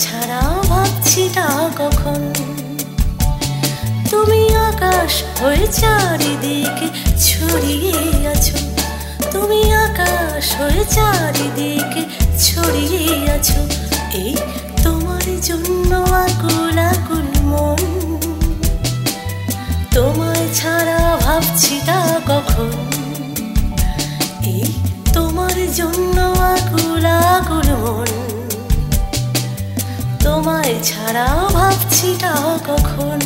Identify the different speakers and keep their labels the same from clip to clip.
Speaker 1: ছাড়া ভাবছিটা কখন। তুমি আকাশ হয়ে চারিদিকে ছড়িয়ে আছো, তুমি আকাশ হয়ে চারিদিকে ছড়িয়ে আছো। এই তোমার জন্য আকুল আকুল মন, তোমায় ছাড়া ভাবছিটা কখন। এই তোমার জন্য আকুল আকুল মন, তোমায় ছাড়া ভাবছিটা কখন।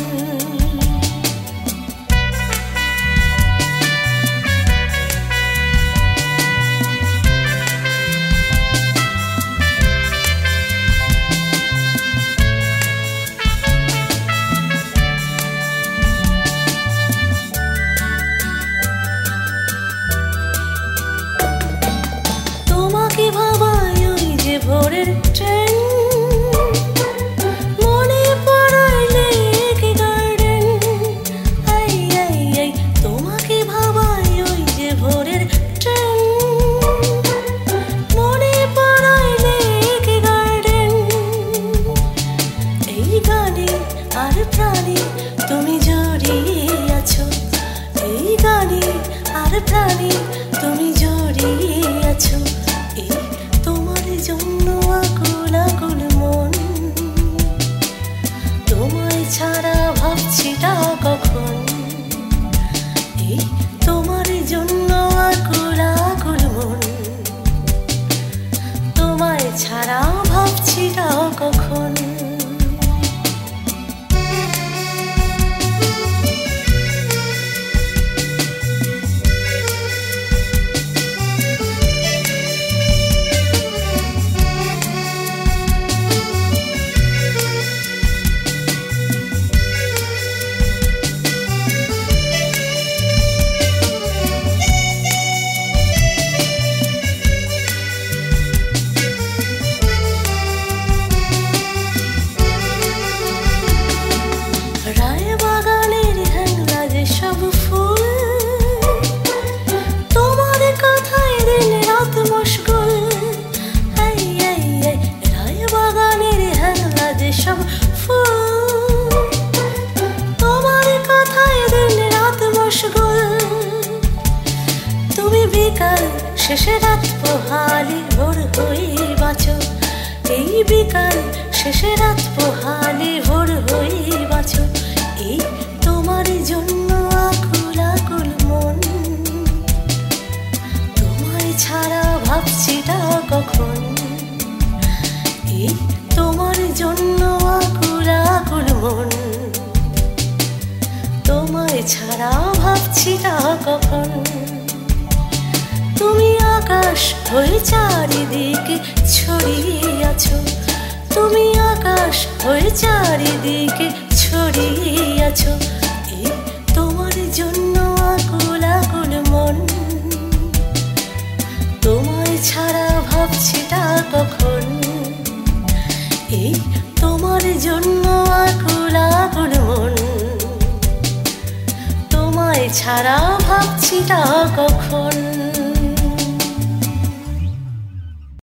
Speaker 1: তোমাকে ভাবায় ওই যে ভোরের ট্রেন, মনে পড়ায় lake garden. I I I তোমাকে ভাবায় ওই যে ভোরের ট্রেন, মনে পড়ায় লেক গার্ডেন। এই গানে আর প্রাণে তুমি জড়িয়ে আছো, এই গানে আর প্রাণে তুমি জড়িয়ে আছো। এই তোমার জন্য আকুল আকুল মন, তোমায় ছাড়া ভাবছিটা কখন। এই তোমার জন্য আকুল আকুল মন, তোমায় ছাড়া ভাবছিটা কখন। রায় বাগানের হ্যাংলা যে সব ফুল, তোমার কথায় দিন রাত মুশকুল। আই আই আই রায় বাগানের হ্যাংলা যে সব ফুল, তোমার কথায় দিন রাত মুশকুল। তুমি বিকাল শেষে রাত পোহালি ভোর হয়ে বাঁচো, এই বিকাল শেষে রাত পোহালি ভোর হয়ে বাঁচো। এই তোমার জন্য আকুল আকুল মন, তোমায় ছাড়া ভাবছিটা কখন। এই তোমার জন্য আকুল আকুল মন, তোমায় ছাড়া ভাবছিটা কখন। তুমি আকাশ হয়ে চারিদিকে ছড়িয়ে আছো, তুমি আকাশ হয়ে চারিদিকে ছড়িয়ে আছো। এই তোমার জন্য আকুল আকুল মন, তোমায় ছাড়া ভাবছিটা কখন। এই তোমার জন্য আকুল আকুল মন, তোমায় ছাড়া ভাবছিটা কখন।